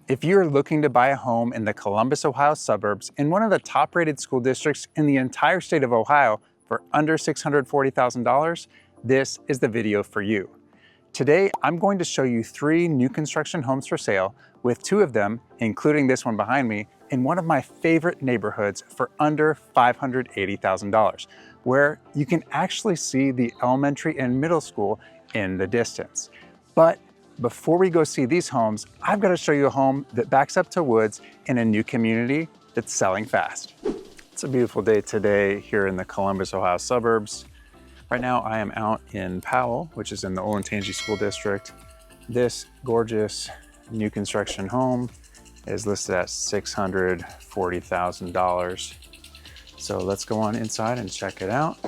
If you're looking to buy a home in the Columbus, Ohio suburbs in one of the top-rated school districts in the entire state of Ohio for under $640,000, this is the video for you. Today, I'm going to show you 3 new construction homes for sale, with 2 of them, including this one behind me, in one of my favorite neighborhoods for under $580,000, where you can actually see the elementary and middle school in the distance. But before we go see these homes, I've got to show you a home that backs up to woods in a new community that's selling fast. It's a beautiful day today here in the Columbus, Ohio suburbs. Right now I am out in Powell, which is in the Olentangy School District. This gorgeous new construction home is listed at $640,000. So let's go on inside and check it out.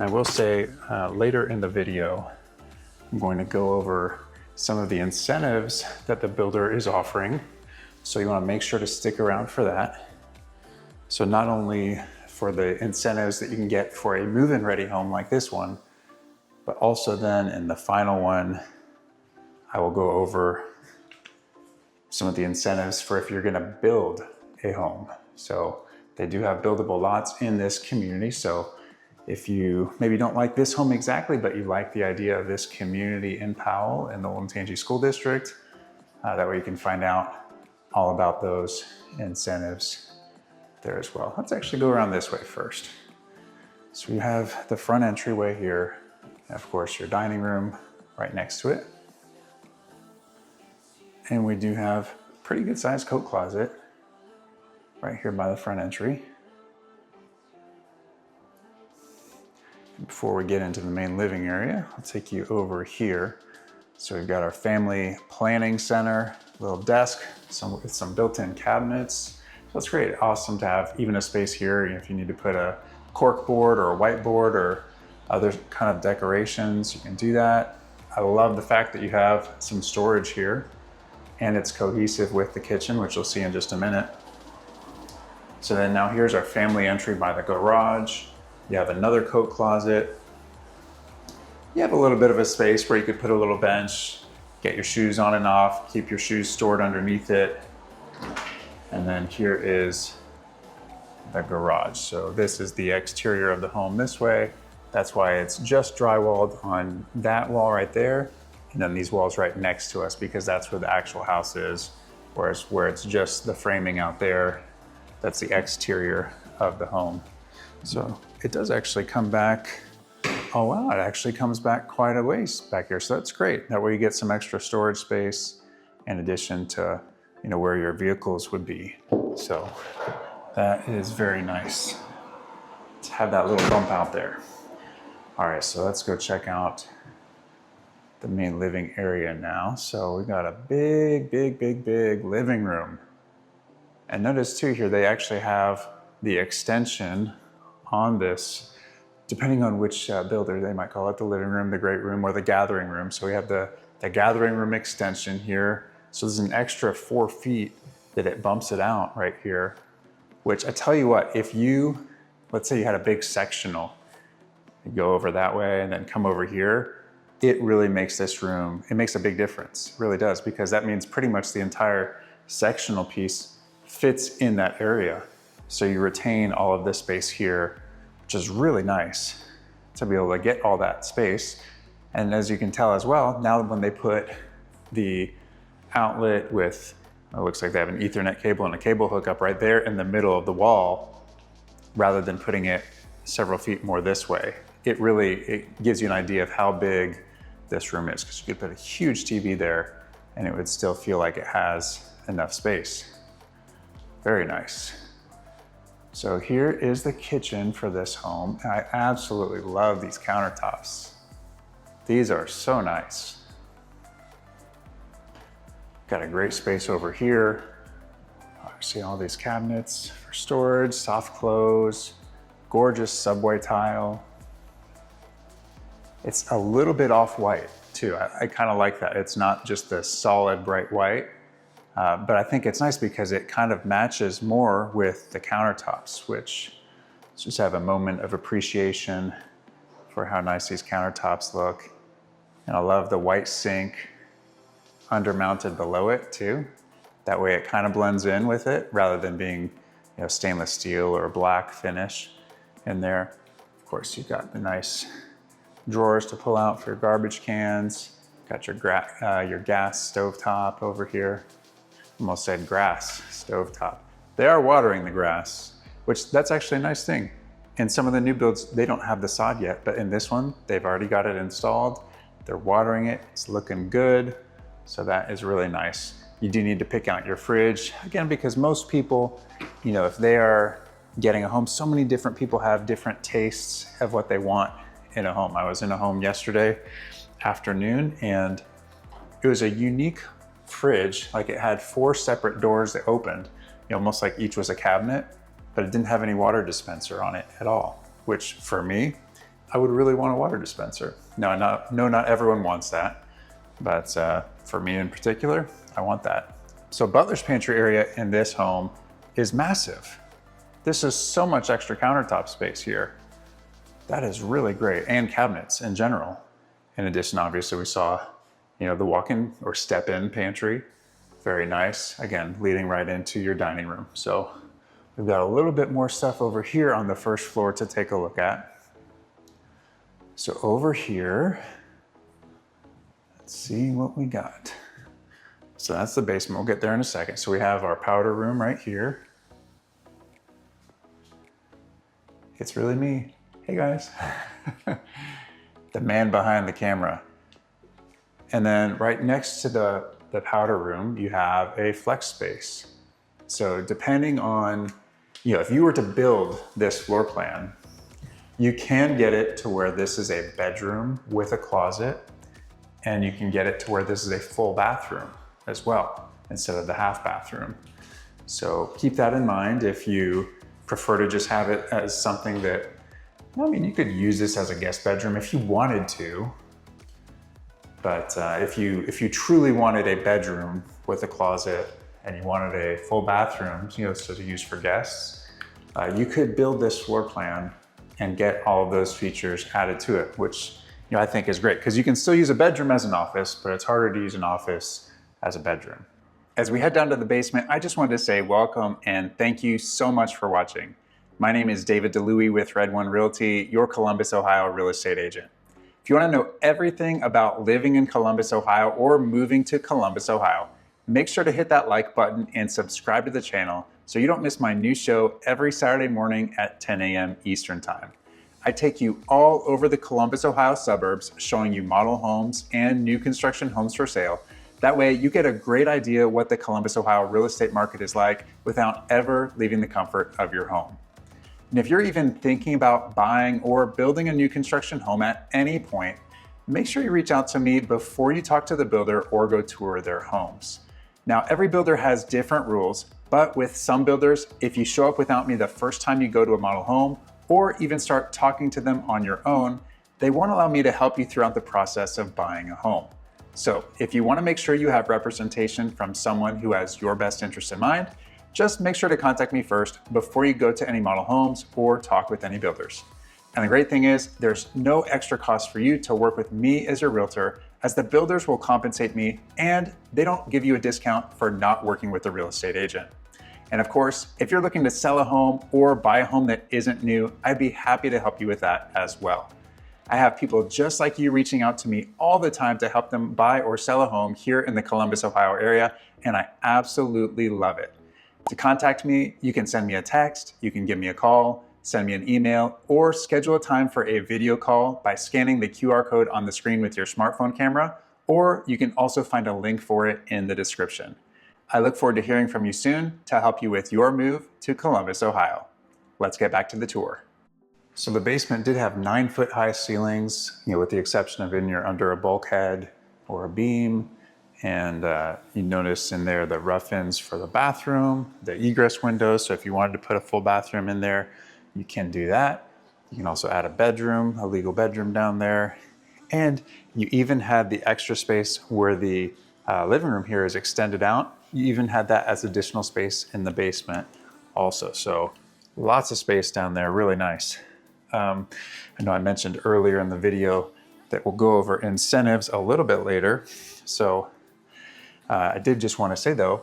I will say later in the video, I'm going to go over some of the incentives that the builder is offering. So you want to make sure to stick around for that. So not only for the incentives that you can get for a move-in ready home like this one, but also then in the final one, I will go over some of the incentives for if you're going to build a home. So they do have buildable lots in this community. So if you maybe don't like this home exactly, but you like the idea of this community in Powell in the Olentangy School District, that way you can find out all about those incentives there as well. Let's actually go around this way first. So we have the front entryway here, and of course your dining room right next to it. And we do have a pretty good sized coat closet right here by the front entry. Before we get into the main living area, I'll take you over here. So we've got our family planning center, little desk, with some built-in cabinets. So it's great, awesome to have even a space here if you need to put a cork board or a whiteboard or other kind of decorations, you can do that. I love the fact that you have some storage here and it's cohesive with the kitchen, which you'll see in just a minute. So then now here's our family entry by the garage. You have another coat closet. You have a little bit of a space where you could put a little bench, get your shoes on and off, keep your shoes stored underneath it. And then here is the garage. So this is the exterior of the home this way. That's why it's just drywalled on that wall right there. And then these walls right next to us, because that's where the actual house is. Whereas where it's just the framing out there, that's the exterior of the home. So it does actually come back, oh wow, it actually comes back quite a ways back here. So that's great. That way you get some extra storage space in addition to, where your vehicles would be. So that is very nice to have that little bump out there. All right, so let's go check out the main living area now. So we got a big living room. And notice too here, they actually have the extension on this, depending on which builder, they might call it the living room, the great room, or the gathering room. So we have the gathering room extension here. So there's an extra 4 feet that it bumps it out right here, which I tell you what, if you, let's say you had a big sectional, you go over that way and then come over here, it really makes this room, it makes a big difference. It really does, because that means pretty much the entire sectional piece fits in that area. So you retain all of this space here, which is really nice to be able to get all that space. And as you can tell as well, now when they put the outlet with, it looks like they have an Ethernet cable and a cable hookup right there in the middle of the wall, rather than putting it several feet more this way, it gives you an idea of how big this room is, because you could put a huge TV there and it would still feel like it has enough space. Very nice. So here is the kitchen for this home. I absolutely love these countertops. These are so nice. Got a great space over here. See all these cabinets for storage, soft close, gorgeous subway tile. It's a little bit off-white too. I kind of like that. It's not just the solid bright white. But I think it's nice because it kind of matches more with the countertops, which just have a moment of appreciation for how nice these countertops look. And I love the white sink undermounted below it too. That way it kind of blends in with it rather than being, stainless steel or black finish in there. Of course, you've got the nice drawers to pull out for your garbage cans. Got your gas stovetop over here. Almost said grass stovetop. They are watering the grass, which that's actually a nice thing. In some of the new builds, they don't have the sod yet, but in this one, they've already got it installed. They're watering it, it's looking good. So that is really nice. You do need to pick out your fridge, again, because most people, if they are getting a home, so many different people have different tastes of what they want in a home. I was in a home yesterday afternoon and it was a unique fridge. Like it had 4 separate doors that opened, almost like each was a cabinet, but it didn't have any water dispenser on it at all, which for me, I would really want a water dispenser. No, not everyone wants that, but for me in particular, I want that. So Butler's pantry area in this home is massive. This is so much extra countertop space here. That is really great, and cabinets in general. In addition, obviously we saw, the walk-in or step-in pantry, very nice. Again, leading right into your dining room. So we've got a little bit more stuff over here on the first floor to take a look at. So over here, let's see what we got. So that's the basement, we'll get there in a second. So we have our powder room right here. It's really me. Hey guys. The man behind the camera. And then right next to the powder room, you have a flex space. So depending on, if you were to build this floor plan, you can get it to where this is a bedroom with a closet, and you can get it to where this is a full bathroom as well, instead of the half bathroom. So keep that in mind if you prefer to just have it as something that, you could use this as a guest bedroom if you wanted to. But if you truly wanted a bedroom with a closet and you wanted a full bathroom, so to use for guests, you could build this floor plan and get all of those features added to it, which I think is great because you can still use a bedroom as an office, but it's harder to use an office as a bedroom. As we head down to the basement, I just wanted to say welcome and thank you so much for watching. My name is David DeLuey with Red One Realty, your Columbus, Ohio real estate agent. If you want to know everything about living in Columbus, Ohio or moving to Columbus, Ohio, make sure to hit that like button and subscribe to the channel so you don't miss my new show every Saturday morning at 10 a.m. Eastern Time. I take you all over the Columbus, Ohio suburbs, showing you model homes and new construction homes for sale. That way you get a great idea what the Columbus, Ohio real estate market is like without ever leaving the comfort of your home. And if you're even thinking about buying or building a new construction home at any point, make sure you reach out to me before you talk to the builder or go tour their homes. Now, every builder has different rules, but with some builders, if you show up without me the first time you go to a model home or even start talking to them on your own, they won't allow me to help you throughout the process of buying a home. So if you want to make sure you have representation from someone who has your best interest in mind, just make sure to contact me first before you go to any model homes or talk with any builders. And the great thing is there's no extra cost for you to work with me as your realtor, as the builders will compensate me and they don't give you a discount for not working with a real estate agent. And of course, if you're looking to sell a home or buy a home that isn't new, I'd be happy to help you with that as well. I have people just like you reaching out to me all the time to help them buy or sell a home here in the Columbus, Ohio area, and I absolutely love it. To contact me, you can send me a text, you can give me a call, send me an email, or schedule a time for a video call by scanning the QR code on the screen with your smartphone camera, or you can also find a link for it in the description. I look forward to hearing from you soon to help you with your move to Columbus, Ohio. Let's get back to the tour. So the basement did have 9-foot high ceilings, with the exception of in you're under a bulkhead or a beam. And you notice in there the rough-ins for the bathroom, the egress windows. So if you wanted to put a full bathroom in there, you can do that. You can also add a bedroom, a legal bedroom down there. And you even had the extra space where the living room here is extended out. You even had that as additional space in the basement also. So lots of space down there, really nice. I know I mentioned earlier in the video that we'll go over incentives a little bit later. So I did just want to say though,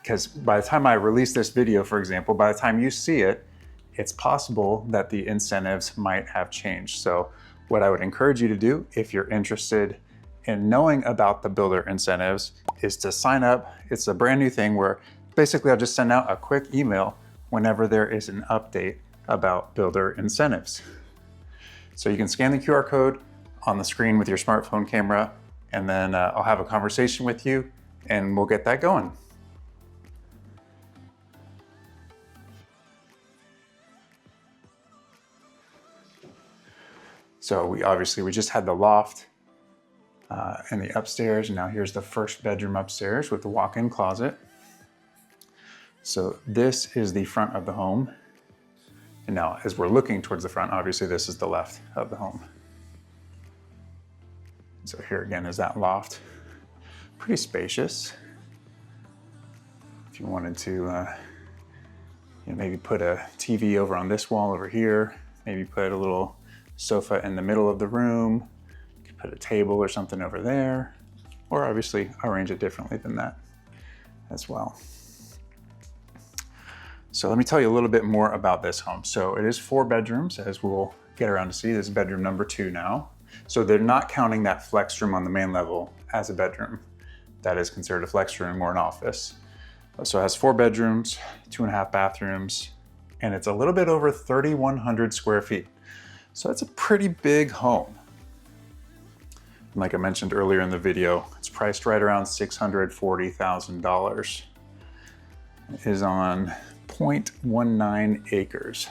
because by the time I release this video, for example, by the time you see it, it's possible that the incentives might have changed. So what I would encourage you to do if you're interested in knowing about the builder incentives is to sign up. It's a brand new thing where basically I'll just send out a quick email whenever there is an update about builder incentives. So you can scan the QR code on the screen with your smartphone camera, and then I'll have a conversation with you and we'll get that going. So we just had the loft and the upstairs, and now here's the first bedroom upstairs with the walk-in closet. So this is the front of the home. And now as we're looking towards the front, obviously this is the left of the home. So here again is that loft. Pretty spacious. If you wanted to maybe put a TV over on this wall over here, maybe put a little sofa in the middle of the room, you could put a table or something over there, or obviously arrange it differently than that as well. So let me tell you a little bit more about this home. So it is 4 bedrooms, as we'll get around to see. This is bedroom number 2 now. So they're not counting that flex room on the main level as a bedroom. That is considered a flex room or an office. So it has 4 bedrooms, 2.5 bathrooms, and it's a little bit over 3,100 square feet. So it's a pretty big home. And like I mentioned earlier in the video, it's priced right around $640,000. It is on 0.19 acres.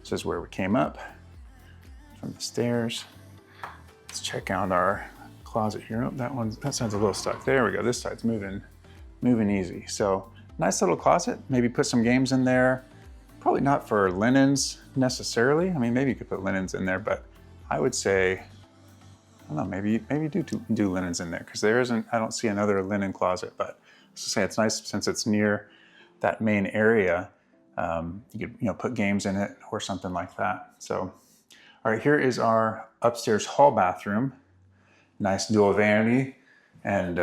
This is where we came up from the stairs. Let's check out our closet here. Oh, that side's a little stuck. There we go. This side's moving easy. So nice little closet. Maybe put some games in there. Probably not for linens necessarily. I mean, maybe you could put linens in there, but I would say, I don't know, maybe do linens in there, because I don't see another linen closet, but let's just say it's nice since it's near that main area. You could put games in it or something like that. So, all right, here is our upstairs hall bathroom. Nice dual vanity, and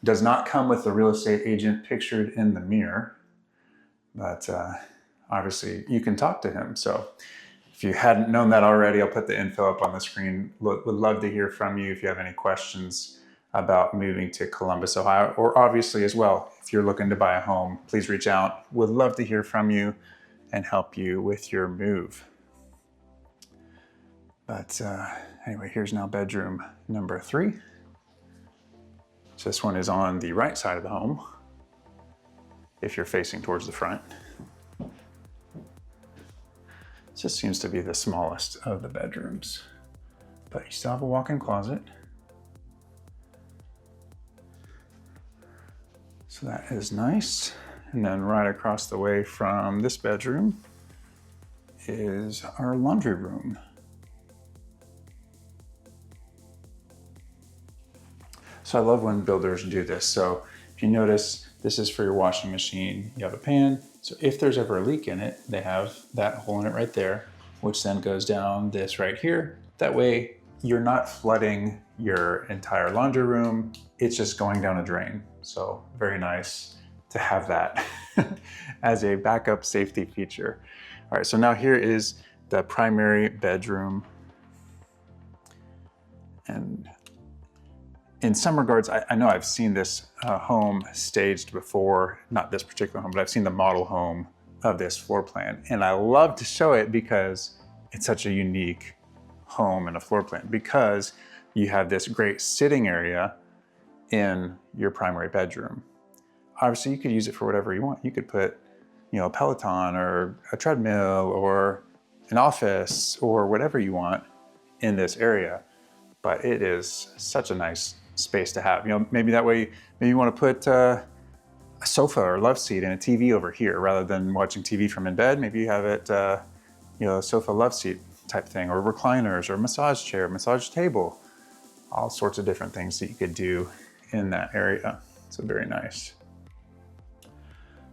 does not come with the real estate agent pictured in the mirror, but obviously you can talk to him. So if you hadn't known that already, I'll put the info up on the screen. Would love to hear from you if you have any questions about moving to Columbus, Ohio, or obviously as well, if you're looking to buy a home, please reach out. Would love to hear from you and help you with your move. But anyway, here's now bedroom number 3. So this one is on the right side of the home, if you're facing towards the front. This seems to be the smallest of the bedrooms, but you still have a walk-in closet. So that is nice. And then right across the way from this bedroom is our laundry room. So I love when builders do this. So if you notice, this is for your washing machine. You have a pan. So if there's ever a leak in it, they have that hole in it right there, which then goes down this right here. That way you're not flooding your entire laundry room. It's just going down a drain. So very nice to have that as a backup safety feature. All right, so now here is the primary bedroom. And in some regards, I know I've seen this home staged before, not this particular home, but I've seen the model home of this floor plan. And I love to show it because it's such a unique home and a floor plan, because you have this great sitting area in your primary bedroom. Obviously, you could use it for whatever you want. You could put, a Peloton or a treadmill or an office or whatever you want in this area. But it is such a nice space to have. Maybe that way, maybe you want to put a sofa or love seat and a TV over here rather than watching TV from in bed. Maybe you have it, a sofa love seat type thing, or recliners or massage chair, massage table, all sorts of different things that you could do in that area. So very nice.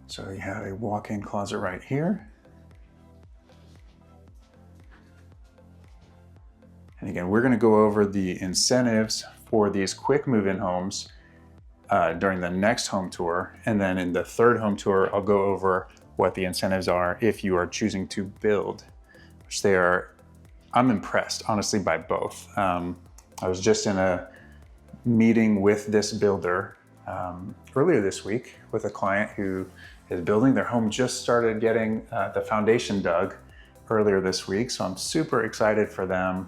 So you have a walk-in closet right here. And again, we're going to go over the incentives for these quick move-in homes during the next home tour. And then in the third home tour, I'll go over what the incentives are if you are choosing to build, which they are, I'm impressed, honestly, by both. I was just in a meeting with this builder earlier this week with a client who is building. Their home just started getting the foundation dug earlier this week, so I'm super excited for them.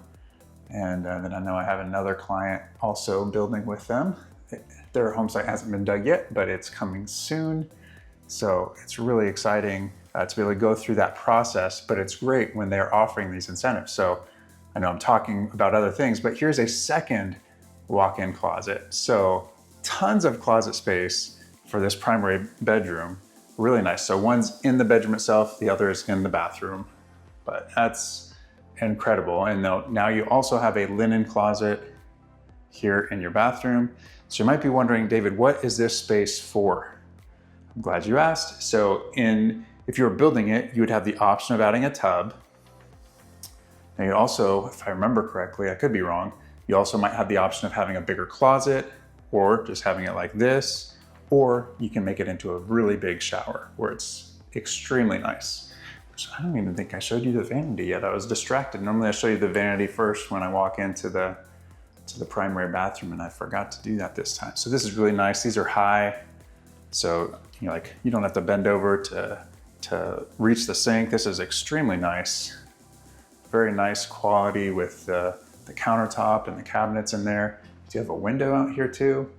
And then I know I have another client also building with them. Their home site hasn't been dug yet, but it's coming soon. So it's really exciting to be able to go through that process, but it's great when they're offering these incentives. So I know I'm talking about other things, but here's a second walk-in closet. So tons of closet space for this primary bedroom. Really nice. So one's in the bedroom itself, the other is in the bathroom, but that's incredible. And now you also have a linen closet here in your bathroom. So you might be wondering, David, what is this space for? I'm glad you asked. So if you were building it, you would have the option of adding a tub. And you also, if I remember correctly, I could be wrong, you also might have the option of having a bigger closet or just having it like this, or you can make it into a really big shower where it's extremely nice. Which I don't even think I showed you the vanity yet. I was distracted. Normally I show you the vanity first when I walk into the primary bathroom, and I forgot to do that this time. So this is really nice. These are high, so you don't have to bend over to reach the sink. This is extremely nice. Very nice quality with the countertop and the cabinets in there. You have a window out here too.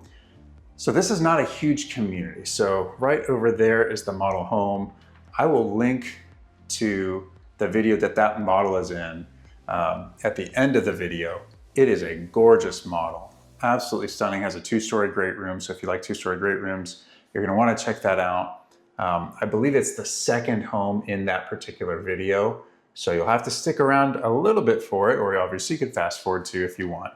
So this is not a huge community. So right over there is the model home. I will link to the video that model is in at the end of the video. It is a gorgeous model, absolutely stunning. Has a 2-story great room. So if you like 2-story great rooms, you're gonna wanna check that out. I believe it's the second home in that particular video. So you'll have to stick around a little bit for it, or obviously you could fast forward too if you want.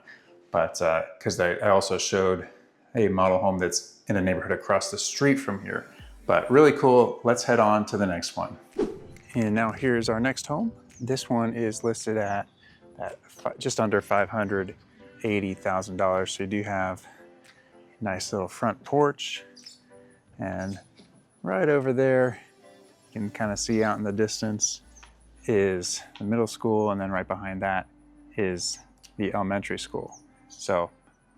But because I also showed a model home that's in a neighborhood across the street from here. But really cool. Let's head on to the next one. And now here's our next home. This one is listed at just under $580,000. So you do have a nice little front porch, and right over there, you can kind of see out in the distance is the middle school, and then right behind that is the elementary school. So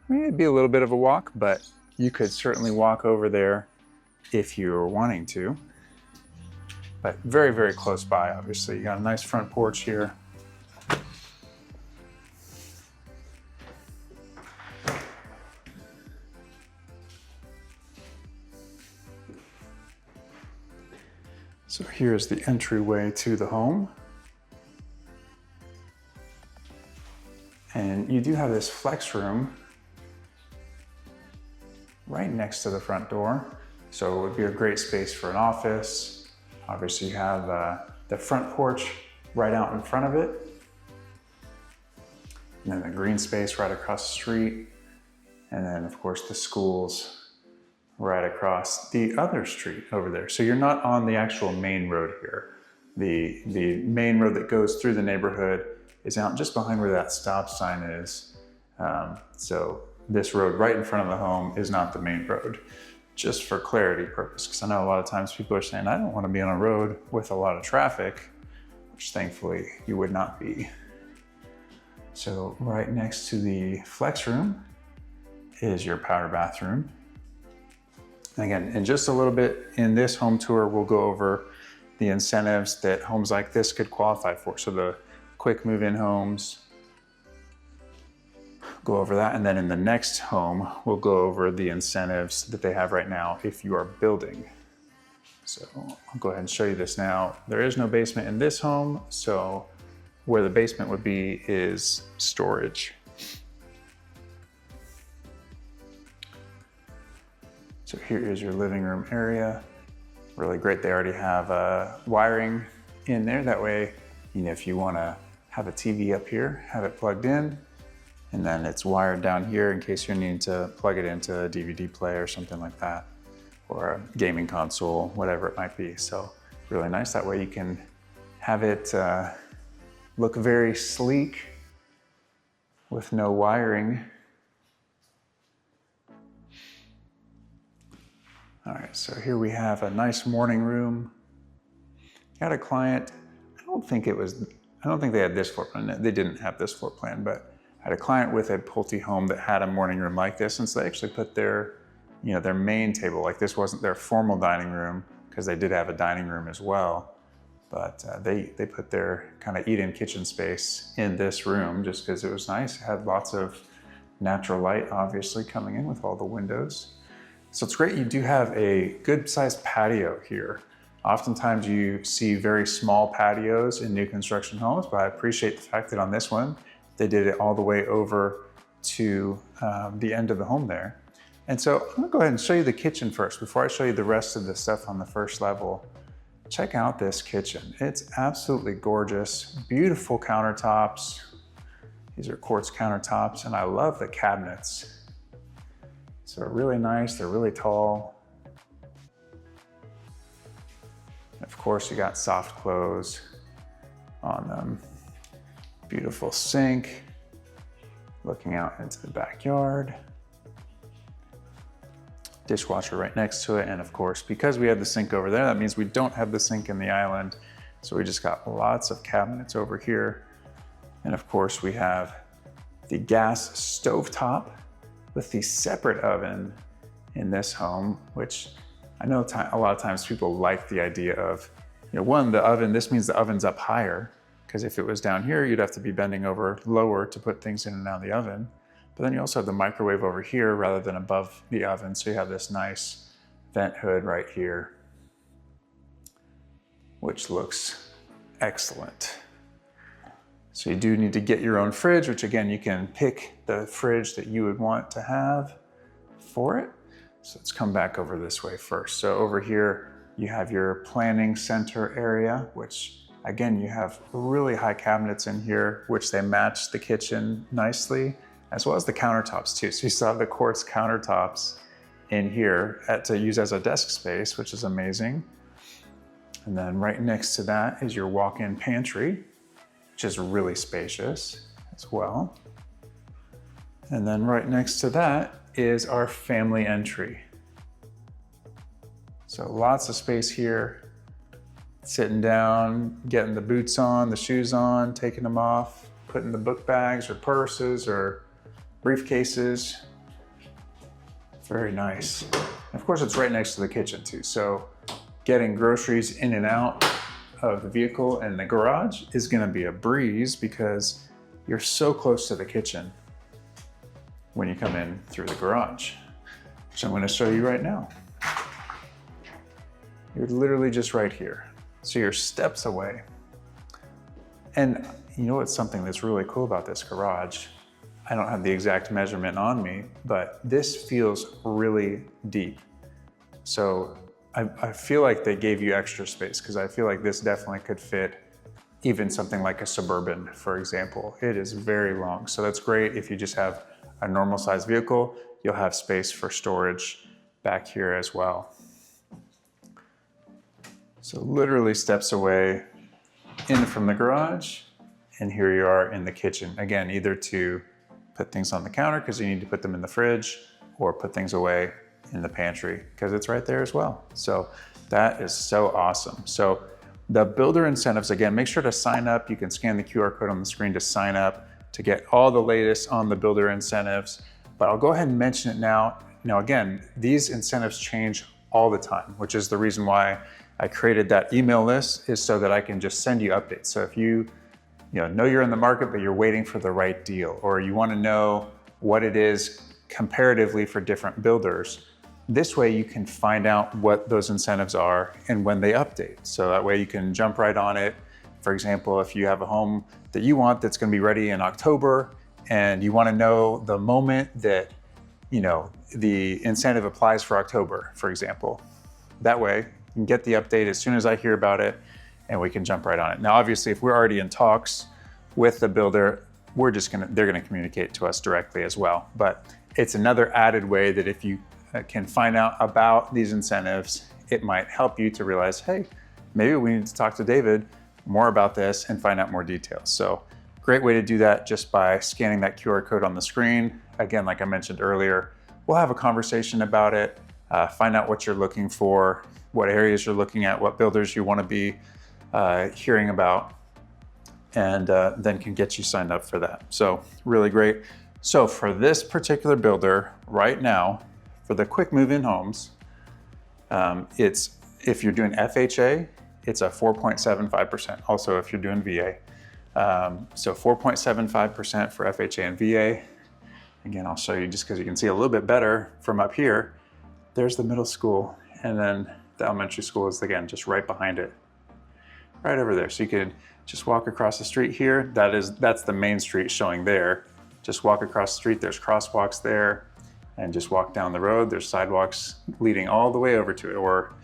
it'd be a little bit of a walk, but you could certainly walk over there if you were wanting to. But very, very close by, obviously. You got a nice front porch here. So here's the entryway to the home. And you do have this flex room right next to the front door. So it would be a great space for an office. Obviously you have the front porch right out in front of it. And then the green space right across the street. And then of course the schools right across the other street over there. So you're not on the actual main road here. The main road that goes through the neighborhood is out just behind where that stop sign is. So this road right in front of the home is not the main road, just for clarity purpose, because I know a lot of times people are saying, I don't want to be on a road with a lot of traffic, which thankfully you would not be. So right next to the flex room is your powder bathroom. And again, in just a little bit in this home tour, we'll go over the incentives that homes like this could qualify for. So the quick move-in homes, go over that. And then in the next home, we'll go over the incentives that they have right now if you are building. So I'll go ahead and show you this now. There is no basement in this home, so where the basement would be is storage. So here is your living room area. Really great. They already have wiring in there. That way, if you want to have a TV up here, have it plugged in, and then it's wired down here in case you're needing to plug it into a DVD player or something like that, or a gaming console, whatever it might be. So really nice. That way you can have it look very sleek with no wiring. All right, so here we have a nice morning room. Got a client, I don't think they had this floor plan. They didn't have this floor plan, but I had a client with a Pulte home that had a morning room like this, and so they actually put their main table, like this wasn't their formal dining room, because they did have a dining room as well, but they put their kind of eat-in kitchen space in this room just because it was nice. It had lots of natural light, obviously, coming in with all the windows. So it's great you do have a good-sized patio here. Oftentimes you see very small patios in new construction homes, but I appreciate the fact that on this one, they did it all the way over to the end of the home there. And so I'm gonna go ahead and show you the kitchen first before I show you the rest of the stuff on the first level. Check out this kitchen. It's absolutely gorgeous. Beautiful countertops. These are quartz countertops, and I love the cabinets. So they're really nice, they're really tall. Of course, you got soft close on them. Beautiful sink, looking out into the backyard. Dishwasher right next to it, and of course, because we have the sink over there, that means we don't have the sink in the island. So we just got lots of cabinets over here. And of course, we have the gas stovetop with the separate oven in this home, which I know a lot of times people like the idea of, one, the oven, this means the oven's up higher, because if it was down here, you'd have to be bending over lower to put things in and out of the oven. But then you also have the microwave over here rather than above the oven. So you have this nice vent hood right here, which looks excellent. So you do need to get your own fridge, which again, you can pick the fridge that you would want to have for it. So let's come back over this way first. So over here, you have your planning center area, which again, you have really high cabinets in here, which they match the kitchen nicely, as well as the countertops too. So you still have the quartz countertops in here to use as a desk space, which is amazing. And then right next to that is your walk-in pantry, which is really spacious as well. And then right next to that is our family entry. So lots of space here, sitting down, getting the boots on, the shoes on, taking them off, putting the book bags or purses or briefcases. Very nice. And of course, it's right next to the kitchen too. So getting groceries in and out of the vehicle and the garage is gonna be a breeze because you're so close to the kitchen when you come in through the garage, which I'm gonna show you right now. You're literally just right here. So you're steps away. And you know what's something that's really cool about this garage? I don't have the exact measurement on me, but this feels really deep. So I feel like they gave you extra space because I feel like this definitely could fit even something like a Suburban, for example. It is very long. So that's great if you just have a normal size vehicle, you'll have space for storage back here as well. So literally steps away in from the garage, and here you are in the kitchen. Again, either to put things on the counter because you need to put them in the fridge, or put things away in the pantry because it's right there as well. So that is so awesome. So the builder incentives, again, make sure to sign up. You can scan the QR code on the screen to sign up to get all the latest on the builder incentives. But I'll go ahead and mention it now. Again, these incentives change all the time, which is the reason why I created that email list, is so that I can just send you updates. So if you know you're in the market, but you're waiting for the right deal, or you want to know what it is comparatively for different builders, this way you can find out what those incentives are and when they update. So that way you can jump right on it. For example, if you have a home that you want that's going to be ready in October and you want to know the moment that the incentive applies for October, for example, that way you can get the update as soon as I hear about it and we can jump right on it. Now, obviously, if we're already in talks with the builder, they're gonna communicate to us directly as well. But it's another added way that if you can find out about these incentives, it might help you to realize, hey, maybe we need to talk to David more about this and find out more details. So great way to do that just by scanning that QR code on the screen. Again, like I mentioned earlier, we'll have a conversation about it. find out what you're looking for, what areas you're looking at, what builders you want to be hearing about, and then can get you signed up for that. So really great. So for this particular builder right now, for the quick move-in homes, if you're doing FHA, it's a 4.75%. Also, if you're doing VA. So 4.75% for FHA and VA. Again, I'll show you just because you can see a little bit better from up here. There's the middle school, and then the elementary school is, again, just right behind it, right over there. So you could just walk across the street here. That's the main street showing there. Just walk across the street, there's crosswalks there, and just walk down the road. There's sidewalks leading all the way over to it. Or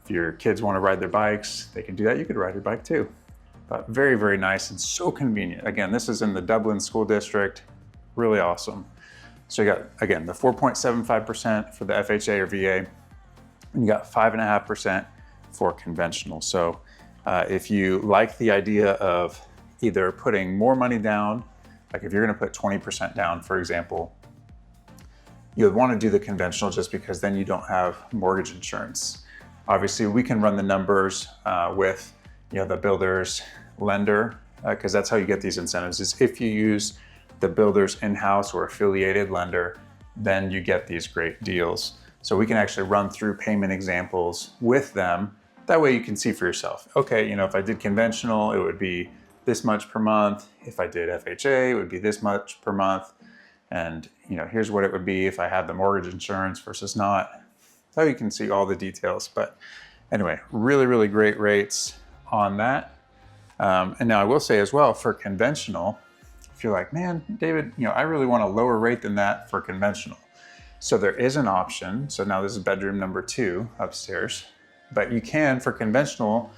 if your kids want to ride their bikes, they can do that. You could ride your bike too. But very, very nice and so convenient. Again, this is in the Dublin School District. Really awesome. So you got, again, the 4.75% for the FHA or VA, and you got 5.5% for conventional. So if you like the idea of either putting more money down, like if you're gonna put 20% down, for example, you would wanna do the conventional just because then you don't have mortgage insurance. Obviously, we can run the numbers with the builder's lender, because that's how you get these incentives, is if you use the builder's in-house or affiliated lender, then you get these great deals. So we can actually run through payment examples with them. That way you can see for yourself, okay, if I did conventional, it would be this much per month. If I did FHA, it would be this much per month. And here's what it would be if I had the mortgage insurance versus not. So you can see all the details. But anyway, really, really great rates on that. And now I will say as well, for conventional, if you're like, man, David, I really want a lower rate than that for conventional. So there is an option. So now this is bedroom number 2 upstairs, but you can, for conventional,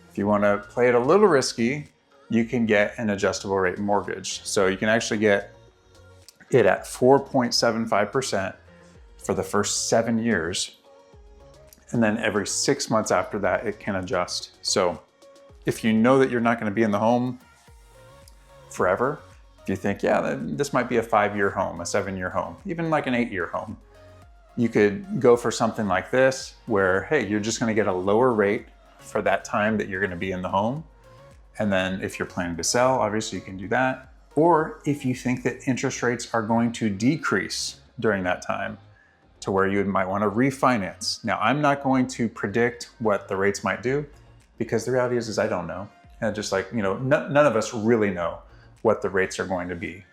if you want to play it a little risky, you can get an adjustable rate mortgage. So you can actually get it at 4.75% for the first 7 years. And then every 6 months after that, it can adjust. So if you know that you're not going to be in the home forever, if you think, yeah, this might be a 5-year home, a 7-year home, even like an 8-year home, you could go for something like this where, hey, you're just going to get a lower rate for that time that you're going to be in the home. And then if you're planning to sell, obviously you can do that. Or if you think that interest rates are going to decrease during that time to where you might want to refinance. Now, I'm not going to predict what the rates might do, because the reality is I don't know. And just like, none of us really know what the rates are going to be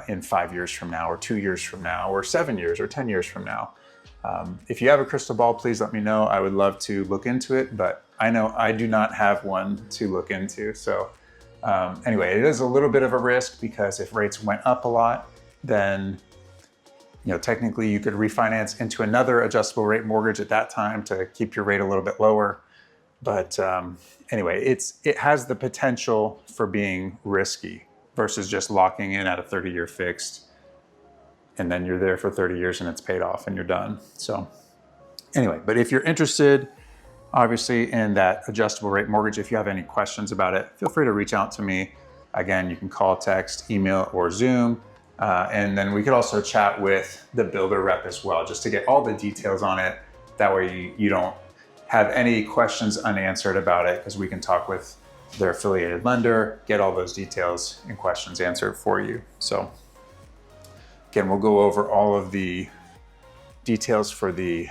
in 5 years from now, or 2 years from now, or 7 years, or 10 years from now. If you have a crystal ball, please let me know. I would love to look into it, but I know I do not have one to look into. So anyway, it is a little bit of a risk, because if rates went up a lot, then technically you could refinance into another adjustable rate mortgage at that time to keep your rate a little bit lower. But anyway, it has the potential for being risky versus just locking in at a 30-year fixed, and then you're there for 30 years and it's paid off and you're done. So anyway, but if you're interested, obviously, in that adjustable rate mortgage, if you have any questions about it, feel free to reach out to me. Again, you can call, text, email, or Zoom. And then we could also chat with the builder rep as well, just to get all the details on it. That way you don't have any questions unanswered about it, because we can talk with their affiliated lender, get all those details and questions answered for you. So again, we'll go over all of the details for the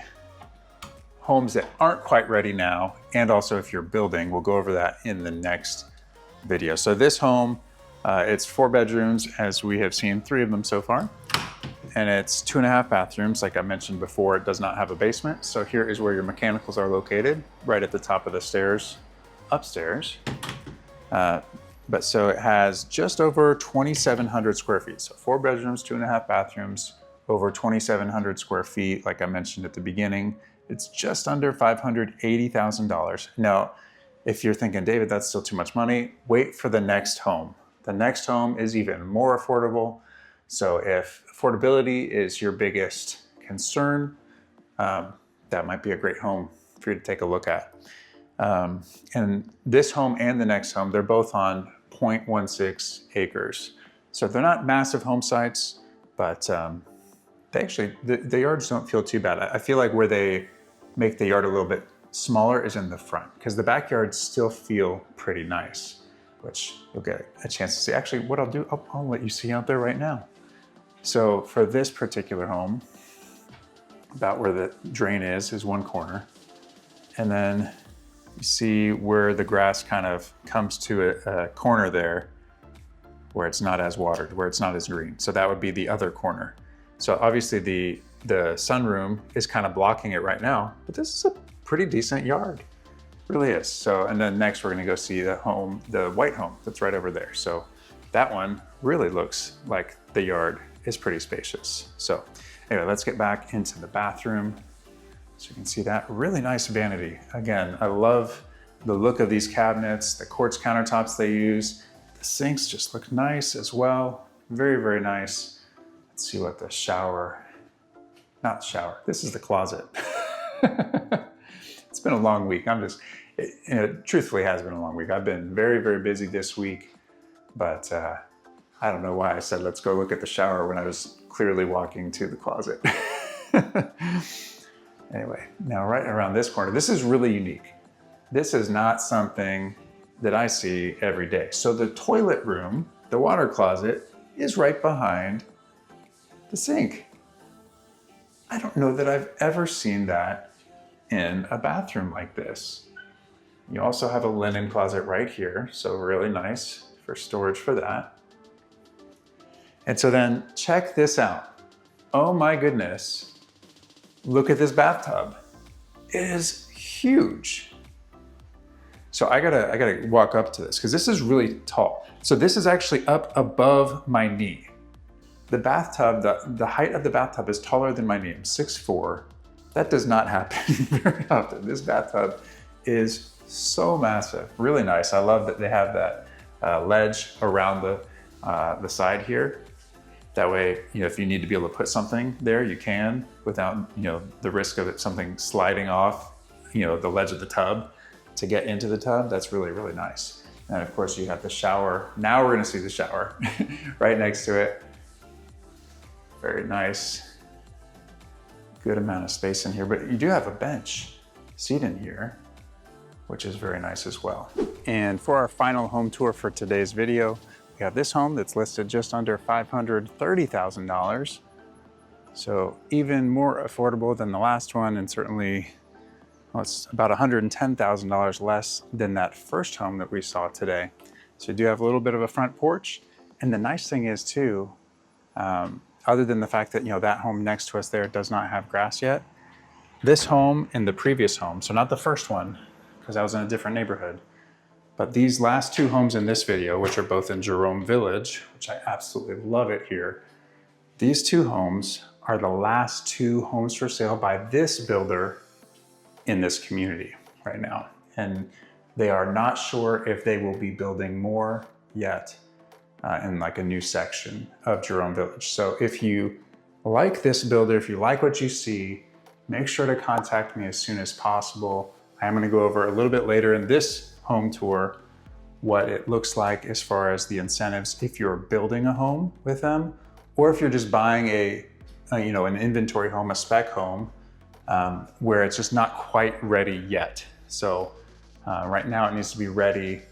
homes that aren't quite ready now, and also if you're building, we'll go over that in the next video. So this home, it's 4 bedrooms, as we have seen 3 of them so far, and it's 2.5 bathrooms. Like I mentioned before, it does not have a basement. So here is where your mechanicals are located, right at the top of the stairs upstairs. But so it has just over 2,700 square feet. So 4 bedrooms, 2.5 bathrooms, over 2,700 square feet. Like I mentioned at the beginning, it's just under $580,000. Now, if you're thinking, David, that's still too much money, wait for the next home. The next home is even more affordable. So if affordability is your biggest concern, that might be a great home for you to take a look at. And this home and the next home, they're both on 0.16 acres. So they're not massive home sites, but the yards don't feel too bad. I feel like where they make the yard a little bit smaller is in the front, because the backyards still feel pretty nice, which you'll get a chance to see. Actually, what I'll do, I'll let you see out there right now. So for this particular home, about where the drain is one corner. And then you see where the grass kind of comes to a corner there where it's not as watered, where it's not as green. So that would be the other corner. So obviously the sunroom is kind of blocking it right now, but this is a pretty decent yard. It really is. So, and then next we're gonna go see the home, the white home that's right over there. So that one really looks like the yard is pretty spacious. So anyway, let's get back into the bathroom. So you can see that really nice vanity. Again, I love the look of these cabinets, the quartz countertops they use. The sinks just look nice as well. Very, very nice. Let's see what the shower, not shower, this is the closet. It's been a long week. It truthfully has been a long week. I've been very, very busy this week, but I don't know why I said, let's go look at the shower when I was clearly walking to the closet. Anyway, now right around this corner, this is really unique. This is not something that I see every day. So the toilet room, the water closet, is right behind the sink. I don't know that I've ever seen that in a bathroom like this. You also have a linen closet right here, so really nice for storage for that. And so then check this out. Oh my goodness. Look at this bathtub. It is huge. So I gotta walk up to this because this is really tall. So this is actually up above my knee. The bathtub, the height of the bathtub is taller than my knee. I'm 6'4". That does not happen very often. This bathtub is so massive, really nice. I love that they have that ledge around the side here. That way, if you need to be able to put something there, you can without, the risk of something sliding off, the ledge of the tub to get into the tub. That's really, really nice. And of course you have the shower. Now we're gonna see the shower right next to it. Very nice. Good amount of space in here, but you do have a bench seat in here, which is very nice as well. And for our final home tour for today's video, we have this home that's listed just under $530,000. So even more affordable than the last one, and certainly, well, it's about $110,000 less than that first home that we saw today. So you do have a little bit of a front porch. And the nice thing is too, other than the fact that, that home next to us there does not have grass yet, this home and the previous home, so not the first one, because I was in a different neighborhood, but these last two homes in this video, which are both in Jerome Village, which I absolutely love it here. These two homes are the last two homes for sale by this builder in this community right now. And they are not sure if they will be building more yet in like a new section of Jerome Village. So if you like this builder, if you like what you see, make sure to contact me as soon as possible. I am gonna go over a little bit later in this home tour what it looks like as far as the incentives if you're building a home with them, or if you're just buying an inventory home, a spec home, where it's just not quite ready yet. So right now it needs to be ready, I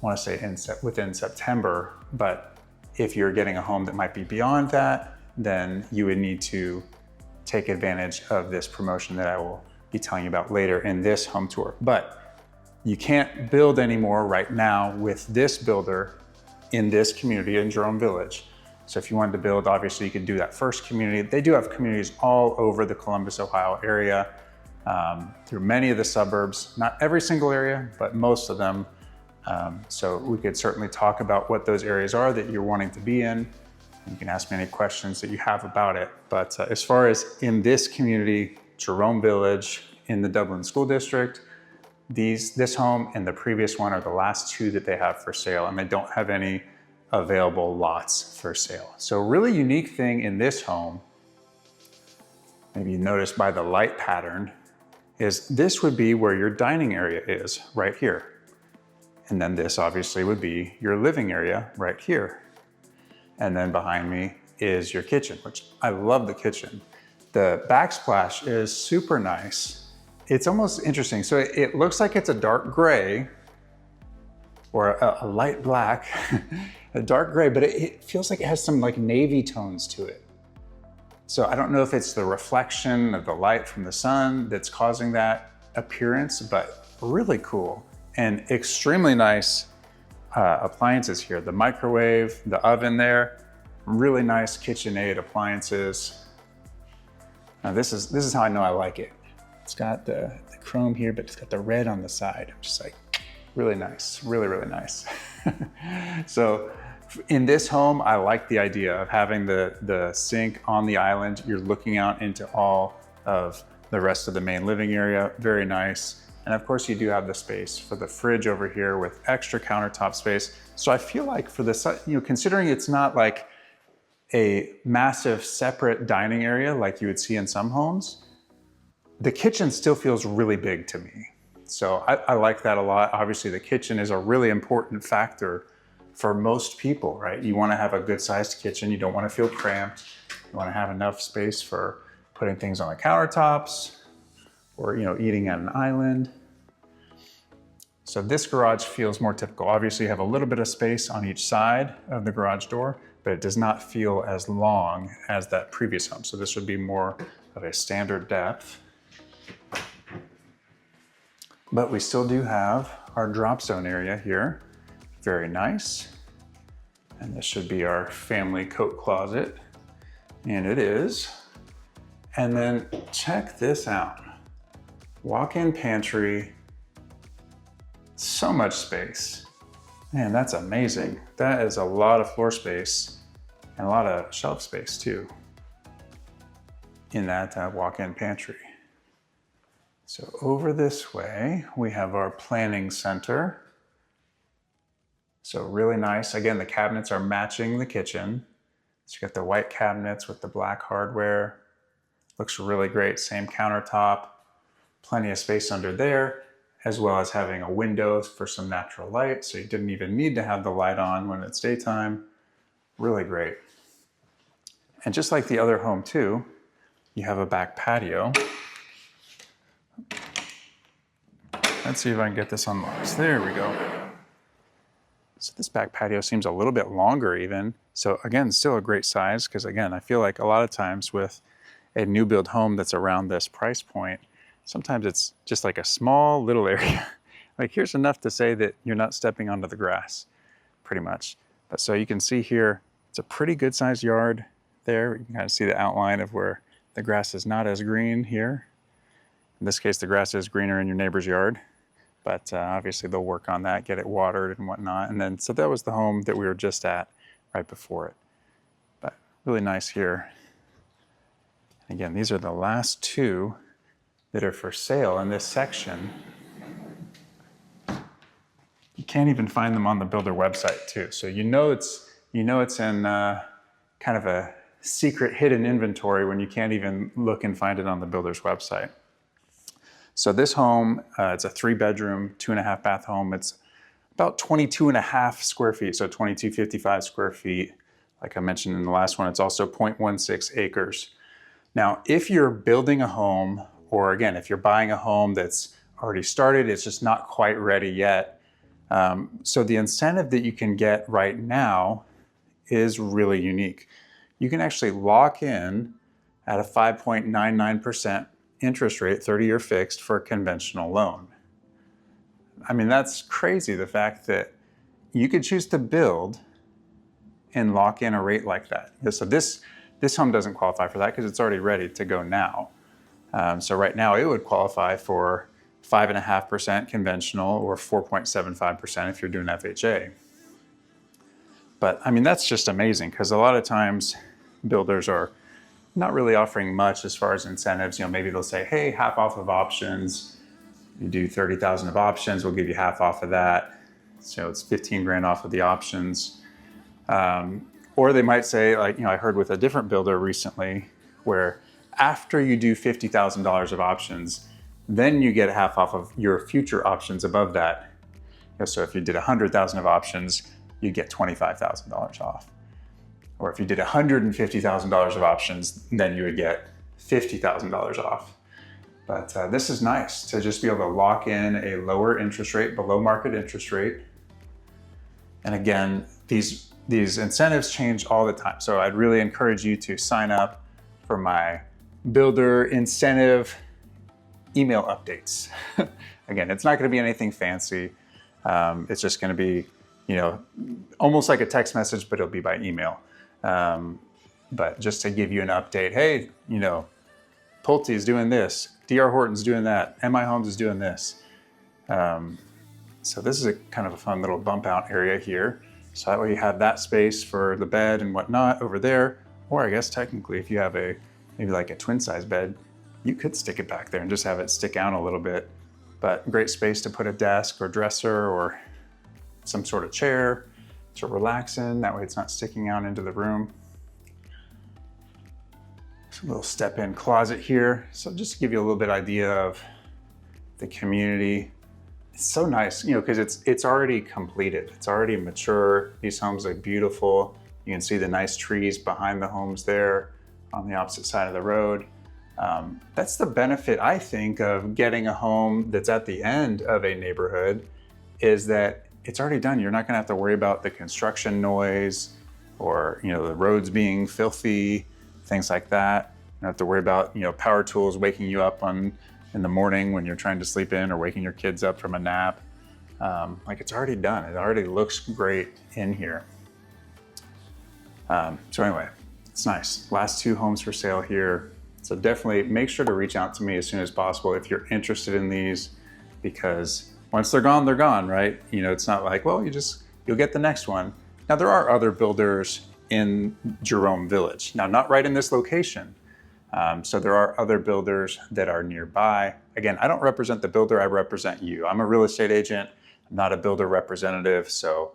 wanna say within September, but if you're getting a home that might be beyond that, then you would need to take advantage of this promotion that I will be telling you about later in this home tour. But you can't build anymore right now with this builder in this community in Jerome Village. So if you wanted to build, obviously you could do that first community. They do have communities all over the Columbus, Ohio area, through many of the suburbs, not every single area, but most of them. So we could certainly talk about what those areas are that you're wanting to be in. You can ask me any questions that you have about it. But as far as in this community, Jerome Village in the Dublin School District, this home and the previous one are the last two that they have for sale, and they don't have any available lots for sale. So a really unique thing in this home, maybe you noticed by the light pattern, is this would be where your dining area is, right here. And then this obviously would be your living area right here. And then behind me is your kitchen, which I love the kitchen. The backsplash is super nice. It's almost interesting. So it looks like it's a dark gray or a light black, a dark gray, but it feels like it has some like navy tones to it. So I don't know if it's the reflection of the light from the sun that's causing that appearance, but really cool and extremely nice appliances here. The microwave, the oven there, really nice KitchenAid appliances. Now this is how I know I like it. It's got the chrome here, but it's got the red on the side. I'm just like, really nice, really, really nice. So in this home, I like the idea of having the sink on the island. You're looking out into all of the rest of the main living area, very nice. And of course you do have the space for the fridge over here with extra countertop space. So I feel like for this, considering it's not like a massive separate dining area like you would see in some homes, the kitchen still feels really big to me. So I like that a lot. Obviously the kitchen is a really important factor for most people, right? You want to have a good sized kitchen. You don't want to feel cramped. You want to have enough space for putting things on the countertops or, eating at an island. So this garage feels more typical. Obviously you have a little bit of space on each side of the garage door, but it does not feel as long as that previous home. So this would be more of a standard depth. But we still do have our drop zone area here. Very nice. And this should be our family coat closet. And it is. And then check this out. Walk-in pantry. So much space. Man, that's amazing. That is a lot of floor space and a lot of shelf space too in that walk-in pantry. So over this way, we have our planning center. So really nice. Again, the cabinets are matching the kitchen. So you got the white cabinets with the black hardware. Looks really great. Same countertop, plenty of space under there, as well as having a window for some natural light. So you didn't even need to have the light on when it's daytime. Really great. And just like the other home too, you have a back patio. Let's see if I can get this unlocked. There we go. So this back patio seems a little bit longer even. So again, still a great size, because again, I feel like a lot of times with a new build home that's around this price point, sometimes it's just like a small little area. Like here's enough to say that you're not stepping onto the grass, pretty much. But so you can see here, it's a pretty good sized yard there. You can kind of see the outline of where the grass is not as green here. In this case, the grass is greener in your neighbor's yard, but obviously they'll work on that, get it watered and whatnot. And then, so that was the home that we were just at right before it. But really nice here. And again, these are the last two that are for sale in this section. You can't even find them on the builder website too. So it's in kind of a secret hidden inventory when you can't even look and find it on the builder's website. So this home, it's a 3-bedroom, 2.5 bath home. It's about 22.5 square feet, so 2255 square feet. Like I mentioned in the last one, it's also 0.16 acres. Now, if you're building a home, or again, if you're buying a home that's already started, it's just not quite ready yet. So the incentive that you can get right now is really unique. You can actually lock in at a 5.99% interest rate, 30-year fixed for a conventional loan. I mean, that's crazy, the fact that you could choose to build and lock in a rate like that. So this home doesn't qualify for that because it's already ready to go now. So right now it would qualify for 5.5% conventional or 4.75% if you're doing FHA. But I mean, that's just amazing, because a lot of times builders are not really offering much as far as incentives. Maybe they'll say, hey, half off of options. You do 30,000 of options, we'll give you half off of that. So it's 15 grand off of the options. Or they might say, like, I heard with a different builder recently, where after you do $50,000 of options, then you get half off of your future options above that. So if you did 100,000 of options, you get $25,000 off. Or if you did $150,000 of options, then you would get $50,000 off. But this is nice to just be able to lock in a lower interest rate, below market interest rate. And again, these incentives change all the time. So I'd really encourage you to sign up for my builder incentive email updates. Again, it's not going to be anything fancy. It's just going to be, you know, almost like a text message, but it'll be by email. But just to give you an update, hey, you know, Pulte is doing this, DR Horton's doing that, MI Homes is doing this. So this is a kind of a fun little bump out area here. So that way you have that space for the bed and whatnot over there. Or I guess technically if you have maybe like a twin size bed, you could stick it back there and just have it stick out a little bit. But great space to put a desk or dresser or some sort of chair to relax in. That way it's not sticking out into the room. Some little step-in closet here. So just to give you a little bit idea of the community. It's so nice, you know, because it's already completed. It's already mature. These homes are beautiful. You can see the nice trees behind the homes there on the opposite side of the road. That's the benefit, I think, of getting a home that's at the end of a neighborhood, is that it's already done. You're not gonna have to worry about the construction noise or, you know, the roads being filthy, things like that. You don't have to worry about, you know, power tools waking you up in the morning when you're trying to sleep in, or waking your kids up from a nap. Like, it's already done. It already looks great in here. So anyway, it's nice. Last 2 homes for sale here. So definitely make sure to reach out to me as soon as possible if you're interested in these, because once they're gone, right? You know, it's not like, well, you'll get the next one. Now there are other builders in Jerome Village. Now, not right in this location. So there are other builders that are nearby. Again, I don't represent the builder, I represent you. I'm a real estate agent, I'm not a builder representative, so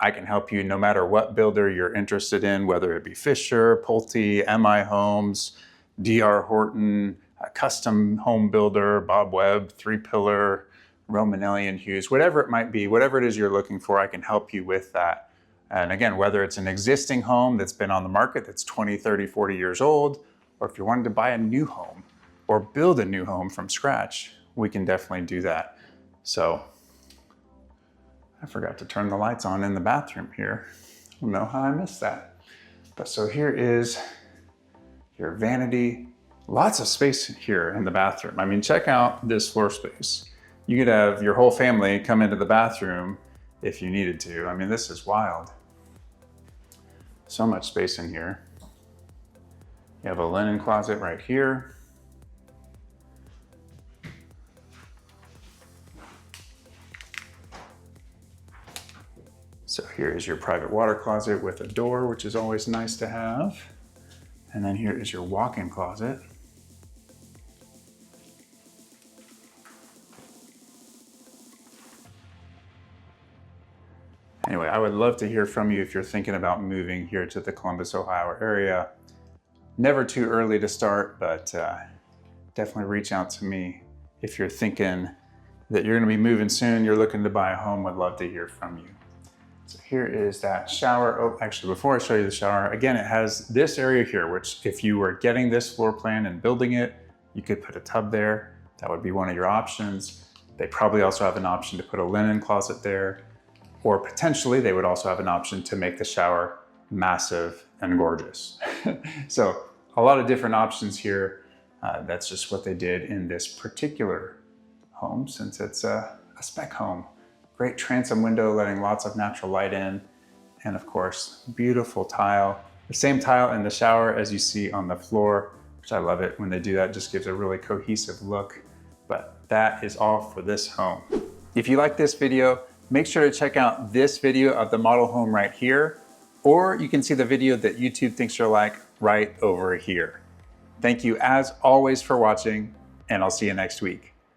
I can help you no matter what builder you're interested in, whether it be Fisher, Pulte, MI Homes, DR Horton, a custom home builder, Bob Webb, 3-Pillar, Romanelli and Hughes, whatever it might be, whatever it is you're looking for, I can help you with that. And again, whether it's an existing home that's been on the market that's 20, 30, 40 years old, or if you're wanting to buy a new home or build a new home from scratch, we can definitely do that. So I forgot to turn the lights on in the bathroom here. I don't know how I missed that. But so here is your vanity. Lots of space here in the bathroom. I mean, check out this floor space. You could have your whole family come into the bathroom if you needed to. I mean, this is wild. So much space in here. You have a linen closet right here. So here is your private water closet with a door, which is always nice to have. And then here is your walk-in closet. Anyway, I would love to hear from you if you're thinking about moving here to the Columbus, Ohio area. Never too early to start, but definitely reach out to me if you're thinking that you're gonna be moving soon, you're looking to buy a home, would love to hear from you. So here is that shower. Oh, actually, before I show you the shower, again, it has this area here, which if you were getting this floor plan and building it, you could put a tub there. That would be one of your options. They probably also have an option to put a linen closet there, or potentially they would also have an option to make the shower massive and gorgeous. So a lot of different options here. That's just what they did in this particular home, since it's a spec home. Great transom window, letting lots of natural light in. And of course, beautiful tile. The same tile in the shower as you see on the floor, which I love it when they do that. It just gives a really cohesive look. But that is all for this home. If you like this video, make sure to check out this video of the model home right here, or you can see the video that YouTube thinks you're like right over here. Thank you as always for watching, and I'll see you next week.